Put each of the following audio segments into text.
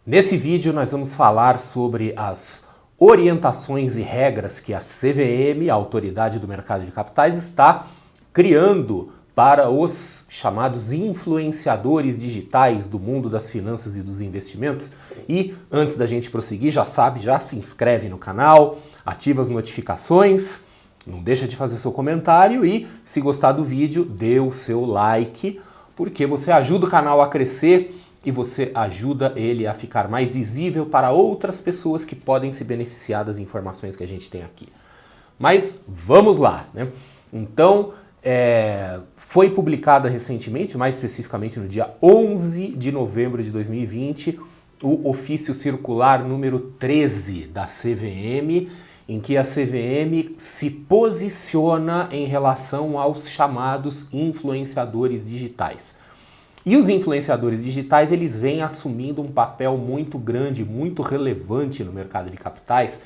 Nesse vídeo nós vamos falar sobre as orientações e regras que a CVM, a Autoridade do Mercado de Capitais, está criando para os chamados influenciadores digitais do mundo das finanças e dos investimentos. E antes da gente prosseguir, já sabe, já se inscreve no canal, ativa as notificações, não deixa de fazer seu comentário e, se gostar do vídeo, dê o seu like, porque você ajuda o canal a crescer e você ajuda ele a ficar mais visível para outras pessoas que podem se beneficiar das informações que a gente tem aqui. Mas vamos lá, né? Então, foi publicada recentemente, mais especificamente no dia 11 de novembro de 2020, o ofício circular número 13 da CVM, em que a CVM se posiciona em relação aos chamados influenciadores digitais. E os influenciadores digitais, eles vêm assumindo um papel muito grande, muito relevante no mercado de capitais,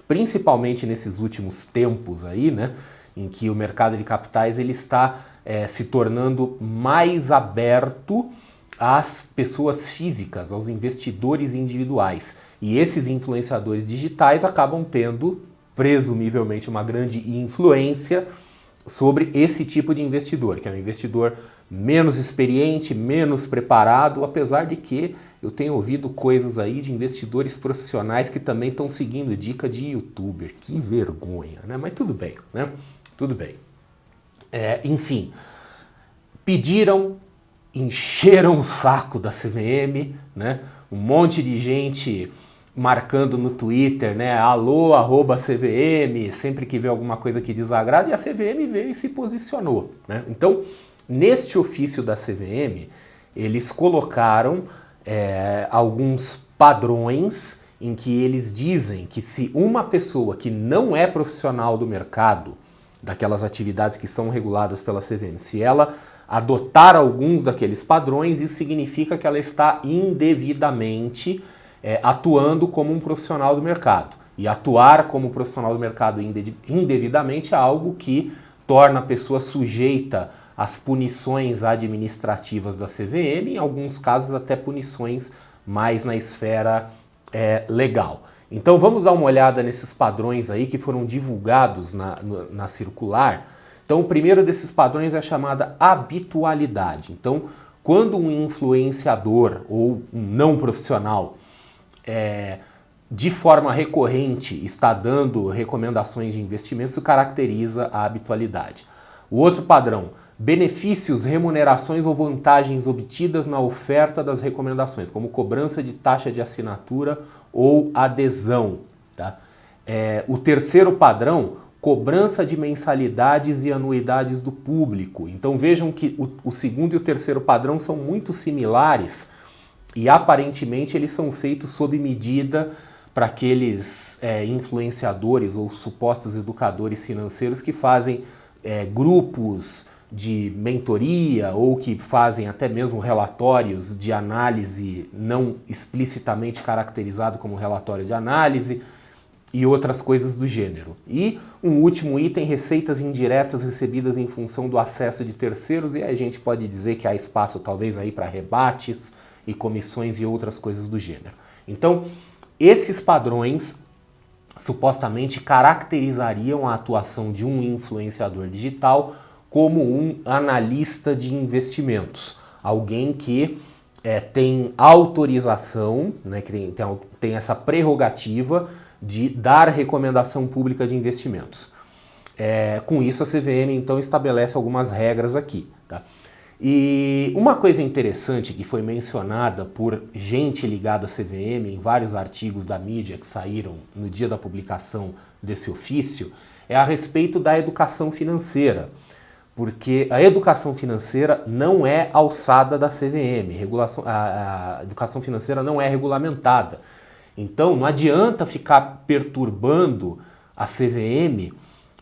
principalmente nesses últimos tempos aí, né, em que o mercado de capitais ele está se tornando mais aberto às pessoas físicas, aos investidores individuais. E esses influenciadores digitais acabam tendo, presumivelmente, uma grande influência sobre esse tipo de investidor, que é um investidor menos experiente, menos preparado, apesar de que eu tenho ouvido coisas aí de investidores profissionais que também estão seguindo dica de youtuber. Que vergonha, né? Mas tudo bem, né? Tudo bem. Enfim, encheram o saco da CVM, né? Um monte de gente marcando no Twitter, né? Alô, @CVM, sempre que vê alguma coisa que desagrada, e a CVM veio e se posicionou, né? Então, neste ofício da CVM, eles colocaram alguns padrões em que eles dizem que se uma pessoa que não é profissional do mercado, daquelas atividades que são reguladas pela CVM, se ela adotar alguns daqueles padrões, isso significa que ela está indevidamente atuando como um profissional do mercado. E atuar como profissional do mercado indevidamente é algo que torna a pessoa sujeita às punições administrativas da CVM, em alguns casos até punições mais na esfera legal. Então vamos dar uma olhada nesses padrões aí que foram divulgados na circular. Então o primeiro desses padrões é a chamada habitualidade. Então, quando um influenciador ou um não profissional de forma recorrente está dando recomendações de investimentos, isso caracteriza a habitualidade. O outro padrão, benefícios, remunerações ou vantagens obtidas na oferta das recomendações, como cobrança de taxa de assinatura ou adesão. Tá? O terceiro padrão, cobrança de mensalidades e anuidades do público. Então vejam que o segundo e o terceiro padrão são muito similares e aparentemente eles são feitos sob medida para aqueles influenciadores ou supostos educadores financeiros que fazem grupos de mentoria ou que fazem até mesmo relatórios de análise não explicitamente caracterizado como relatório de análise e outras coisas do gênero. E um último item, receitas indiretas recebidas em função do acesso de terceiros, e a gente pode dizer que há espaço talvez aí para rebates e comissões e outras coisas do gênero. Então, esses padrões supostamente caracterizariam a atuação de um influenciador digital como um analista de investimentos, alguém que tem autorização, né, que tem essa prerrogativa de dar recomendação pública de investimentos. Com isso, a CVM então estabelece algumas regras aqui. Tá? E uma coisa interessante que foi mencionada por gente ligada à CVM em vários artigos da mídia que saíram no dia da publicação desse ofício é a respeito da educação financeira. Porque a educação financeira não é alçada da CVM, a educação financeira não é regulamentada. Então não adianta ficar perturbando a CVM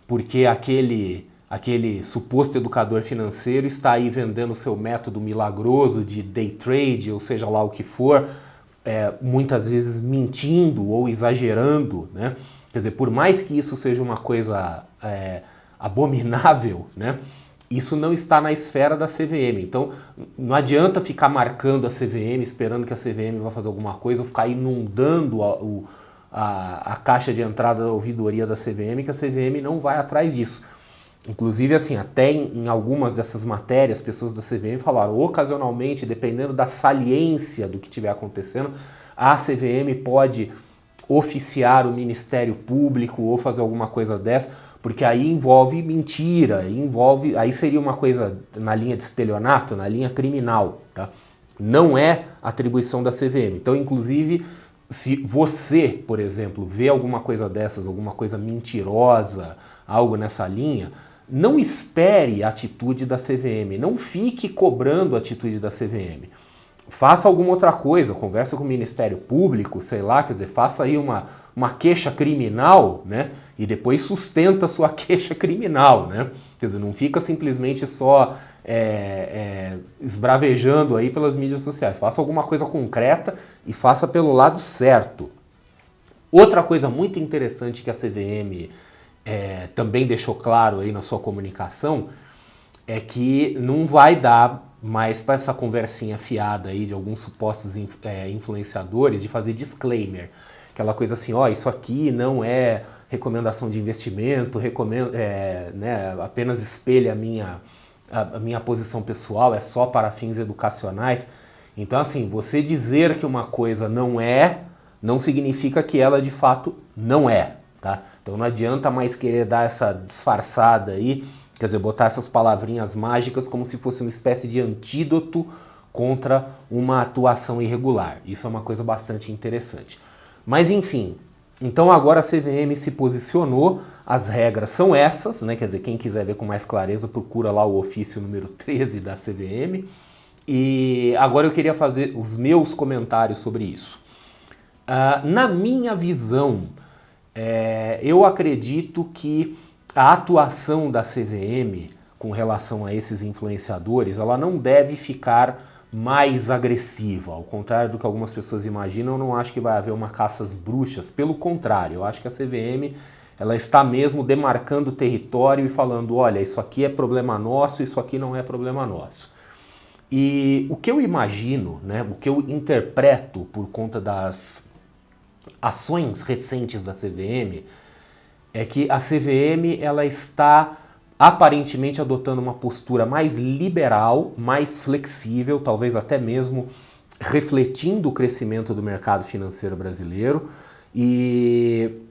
porque aquele suposto educador financeiro está aí vendendo seu método milagroso de day trade, ou seja lá o que for, muitas vezes mentindo ou exagerando, né? Quer dizer, por mais que isso seja uma coisa abominável, né? Isso não está na esfera da CVM. Então, não adianta ficar marcando a CVM, esperando que a CVM vá fazer alguma coisa, ou ficar inundando a caixa de entrada da ouvidoria da CVM, que a CVM não vai atrás disso. Inclusive, assim, até em algumas dessas matérias, pessoas da CVM falaram, ocasionalmente, dependendo da saliência do que estiver acontecendo, a CVM pode oficiar o Ministério Público ou fazer alguma coisa dessa, porque aí envolve mentira, aí seria uma coisa na linha de estelionato, na linha criminal, tá? Não é atribuição da CVM. Então, inclusive, se você, por exemplo, vê alguma coisa dessas, alguma coisa mentirosa, algo nessa linha, não espere a atitude da CVM, não fique cobrando a atitude da CVM. Faça alguma outra coisa, conversa com o Ministério Público, sei lá, quer dizer, faça aí uma queixa criminal, né? E depois sustenta a sua queixa criminal, né? Quer dizer, não fica simplesmente só esbravejando aí pelas mídias sociais. Faça alguma coisa concreta e faça pelo lado certo. Outra coisa muito interessante que a CVM também deixou claro aí na sua comunicação é que não vai dar mais para essa conversinha fiada aí de alguns supostos influenciadores de fazer disclaimer. Aquela coisa assim, ó, isso aqui não é recomendação de investimento, apenas espelha a minha posição pessoal, é só para fins educacionais. Então, assim, você dizer que uma coisa não significa que ela de fato não é, tá? Então não adianta mais querer dar essa disfarçada aí, quer dizer, botar essas palavrinhas mágicas como se fosse uma espécie de antídoto contra uma atuação irregular. Isso é uma coisa bastante interessante. Mas enfim, então agora a CVM se posicionou, as regras são essas, né? Quer dizer, quem quiser ver com mais clareza, procura lá o ofício número 13 da CVM. E agora eu queria fazer os meus comentários sobre isso. Na minha visão, eu acredito que a atuação da CVM com relação a esses influenciadores, ela não deve ficar mais agressiva. Ao contrário do que algumas pessoas imaginam, eu não acho que vai haver uma caça às bruxas. Pelo contrário, eu acho que a CVM ela está mesmo demarcando o território e falando, olha, isso aqui é problema nosso, isso aqui não é problema nosso. E o que eu imagino, né, o que eu interpreto por conta das ações recentes da CVM, é que a CVM ela está aparentemente adotando uma postura mais liberal, mais flexível, talvez até mesmo refletindo o crescimento do mercado financeiro brasileiro e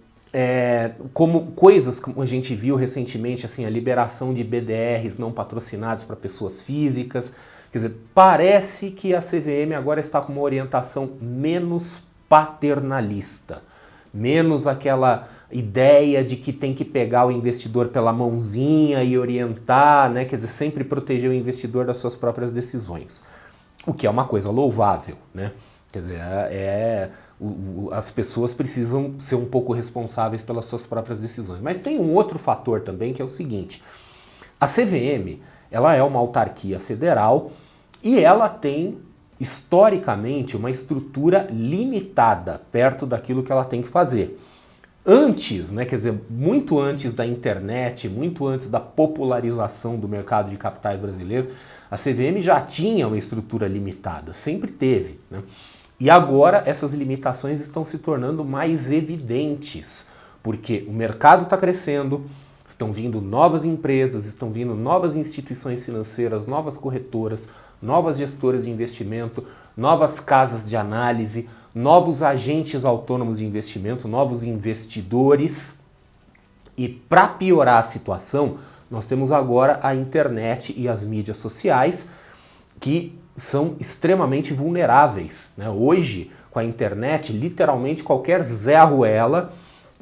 como coisas como a gente viu recentemente, assim, a liberação de BDRs não patrocinados para pessoas físicas, quer dizer, parece que a CVM agora está com uma orientação menos paternalista, menos aquela ideia de que tem que pegar o investidor pela mãozinha e orientar, né? Quer dizer, sempre proteger o investidor das suas próprias decisões. O que é uma coisa louvável, né? Quer dizer, as pessoas precisam ser um pouco responsáveis pelas suas próprias decisões. Mas tem um outro fator também, que é o seguinte. A CVM, ela é uma autarquia federal e ela tem historicamente uma estrutura limitada perto daquilo que ela tem que fazer. Antes, né, quer dizer, muito antes da internet, muito antes da popularização do mercado de capitais brasileiro, a CVM já tinha uma estrutura limitada, sempre teve, né? E agora essas limitações estão se tornando mais evidentes, porque o mercado está crescendo, estão vindo novas empresas, estão vindo novas instituições financeiras, novas corretoras, novas gestoras de investimento, novas casas de análise, novos agentes autônomos de investimento, novos investidores. E para piorar a situação, nós temos agora a internet e as mídias sociais que são extremamente vulneráveis, né? Hoje, com a internet, literalmente qualquer Zé Ruela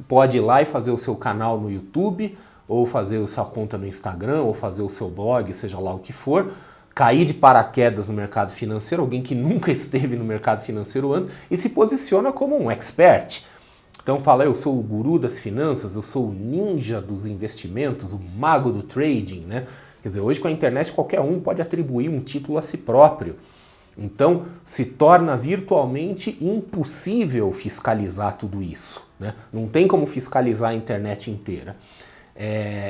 pode ir lá e fazer o seu canal no YouTube, ou fazer a sua conta no Instagram, ou fazer o seu blog, seja lá o que for, cair de paraquedas no mercado financeiro, alguém que nunca esteve no mercado financeiro antes, e se posiciona como um expert. Então fala, eu sou o guru das finanças, eu sou o ninja dos investimentos, o mago do trading, né? Quer dizer, hoje com a internet qualquer um pode atribuir um título a si próprio. Então se torna virtualmente impossível fiscalizar tudo isso, né? Não tem como fiscalizar a internet inteira.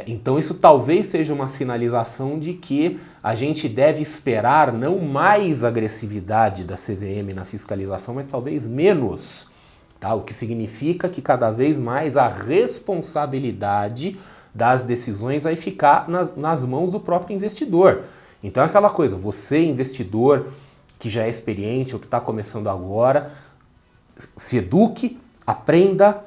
Então isso talvez seja uma sinalização de que a gente deve esperar não mais agressividade da CVM na fiscalização, mas talvez menos, tá? O que significa que cada vez mais a responsabilidade das decisões vai ficar nas mãos do próprio investidor. Então é aquela coisa, você investidor que já é experiente ou que está começando agora, se eduque, aprenda,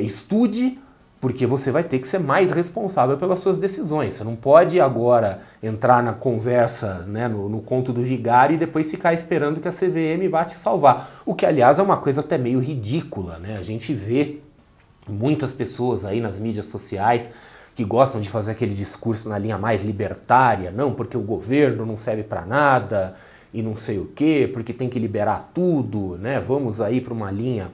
estude, porque você vai ter que ser mais responsável pelas suas decisões. Você não pode agora entrar na conversa, né, no conto do vigário e depois ficar esperando que a CVM vá te salvar. O que, aliás, é uma coisa até meio ridícula, né? A gente vê muitas pessoas aí nas mídias sociais que gostam de fazer aquele discurso na linha mais libertária, não, porque o governo não serve para nada e não sei o quê, porque tem que liberar tudo, né? Vamos aí para uma linha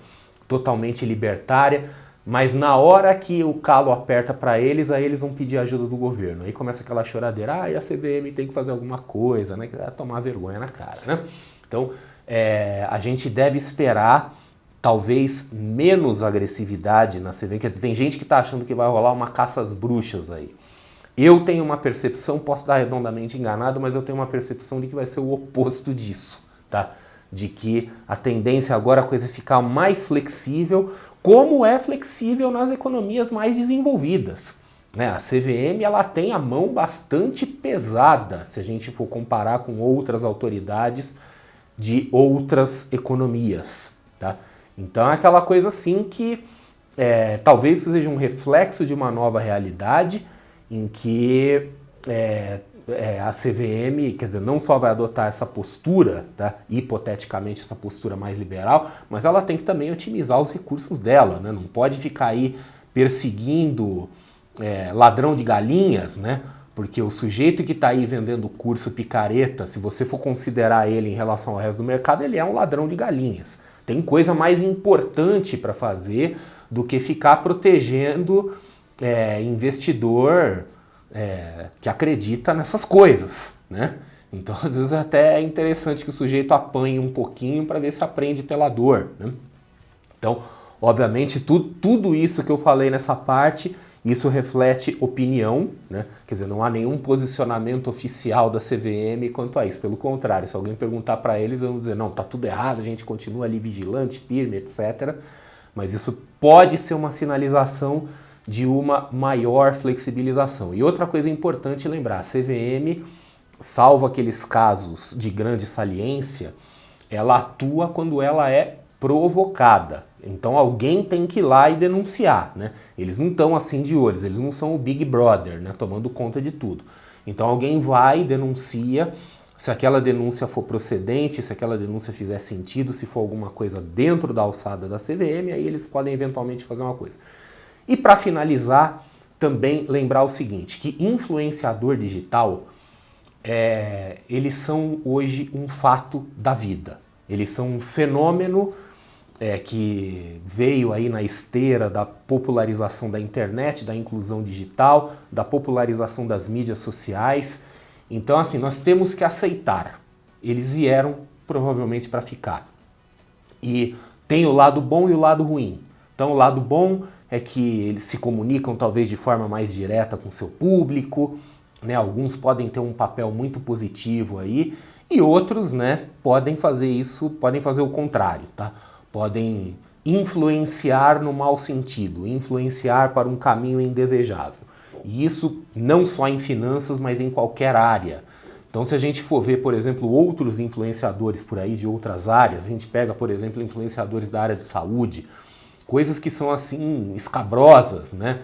totalmente libertária. Mas na hora que o calo aperta para eles, aí eles vão pedir ajuda do governo. Aí começa aquela choradeira, e a CVM tem que fazer alguma coisa, né? Que vai tomar vergonha na cara, né? Então, a gente deve esperar talvez menos agressividade na CVM. Quer dizer, tem gente que está achando que vai rolar uma caça às bruxas aí. Eu tenho uma percepção, posso estar redondamente enganado, mas eu tenho uma percepção de que vai ser o oposto disso, tá? De que a tendência agora é a coisa ficar mais flexível, como é flexível nas economias mais desenvolvidas. A CVM ela tem a mão bastante pesada, se a gente for comparar com outras autoridades de outras economias. Tá? Então é aquela coisa assim que talvez isso seja um reflexo de uma nova realidade em que a CVM, quer dizer, não só vai adotar essa postura, tá? Hipoteticamente essa postura mais liberal, mas ela tem que também otimizar os recursos dela, né? Não pode ficar aí perseguindo ladrão de galinhas, né? Porque o sujeito que está aí vendendo curso picareta, se você for considerar ele em relação ao resto do mercado, ele é um ladrão de galinhas. Tem coisa mais importante para fazer do que ficar protegendo investidor que acredita nessas coisas, né? Então, às vezes, até é interessante que o sujeito apanhe um pouquinho para ver se aprende pela dor, né? Então, obviamente, tudo isso que eu falei nessa parte, isso reflete opinião, né? Quer dizer, não há nenhum posicionamento oficial da CVM quanto a isso. Pelo contrário, se alguém perguntar para eles, eu vou dizer, não, tá tudo errado, a gente continua ali vigilante, firme, etc. Mas isso pode ser uma sinalização de uma maior flexibilização. E outra coisa importante lembrar, a CVM, salvo aqueles casos de grande saliência, ela atua quando ela é provocada. Então alguém tem que ir lá e denunciar, né? Eles não estão assim de olhos, eles não são o Big Brother, né? Tomando conta de tudo. Então alguém vai e denuncia, se aquela denúncia for procedente, se aquela denúncia fizer sentido, se for alguma coisa dentro da alçada da CVM, aí eles podem eventualmente fazer uma coisa. E para finalizar, também lembrar o seguinte, que influenciador digital, eles são hoje um fato da vida. Eles são um fenômeno que veio aí na esteira da popularização da internet, da inclusão digital, da popularização das mídias sociais. Então, assim, nós temos que aceitar. Eles vieram provavelmente para ficar. E tem o lado bom e o lado ruim. Então, o lado bom é que eles se comunicam talvez de forma mais direta com seu público, né? Alguns podem ter um papel muito positivo aí, e outros, né, podem fazer isso, podem fazer o contrário, tá? Podem influenciar no mau sentido, influenciar para um caminho indesejável. E isso não só em finanças, mas em qualquer área. Então, se a gente for ver, por exemplo, outros influenciadores por aí de outras áreas, a gente pega, por exemplo, influenciadores da área de saúde, coisas que são assim escabrosas, né?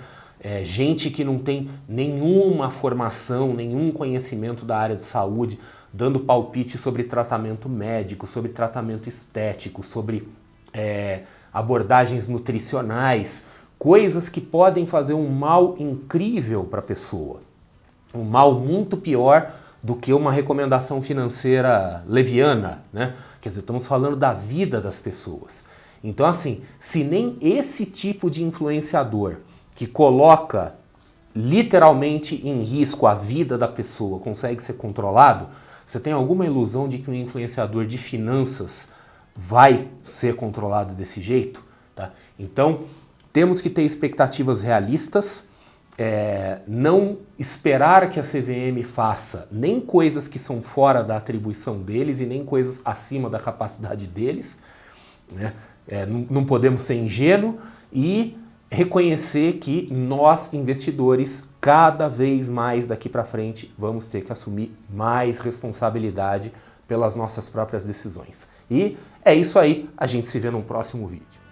Gente que não tem nenhuma formação, nenhum conhecimento da área de saúde, dando palpite sobre tratamento médico, sobre tratamento estético, sobre abordagens nutricionais, coisas que podem fazer um mal incrível para a pessoa, um mal muito pior do que uma recomendação financeira leviana, né? Quer dizer, estamos falando da vida das pessoas. Então, assim, se nem esse tipo de influenciador que coloca literalmente em risco a vida da pessoa consegue ser controlado, você tem alguma ilusão de que um influenciador de finanças vai ser controlado desse jeito? Tá? Então, temos que ter expectativas realistas, não esperar que a CVM faça nem coisas que são fora da atribuição deles e nem coisas acima da capacidade deles, né? Não podemos ser ingênuos e reconhecer que nós, investidores, cada vez mais daqui para frente, vamos ter que assumir mais responsabilidade pelas nossas próprias decisões. E é isso aí, a gente se vê num próximo vídeo.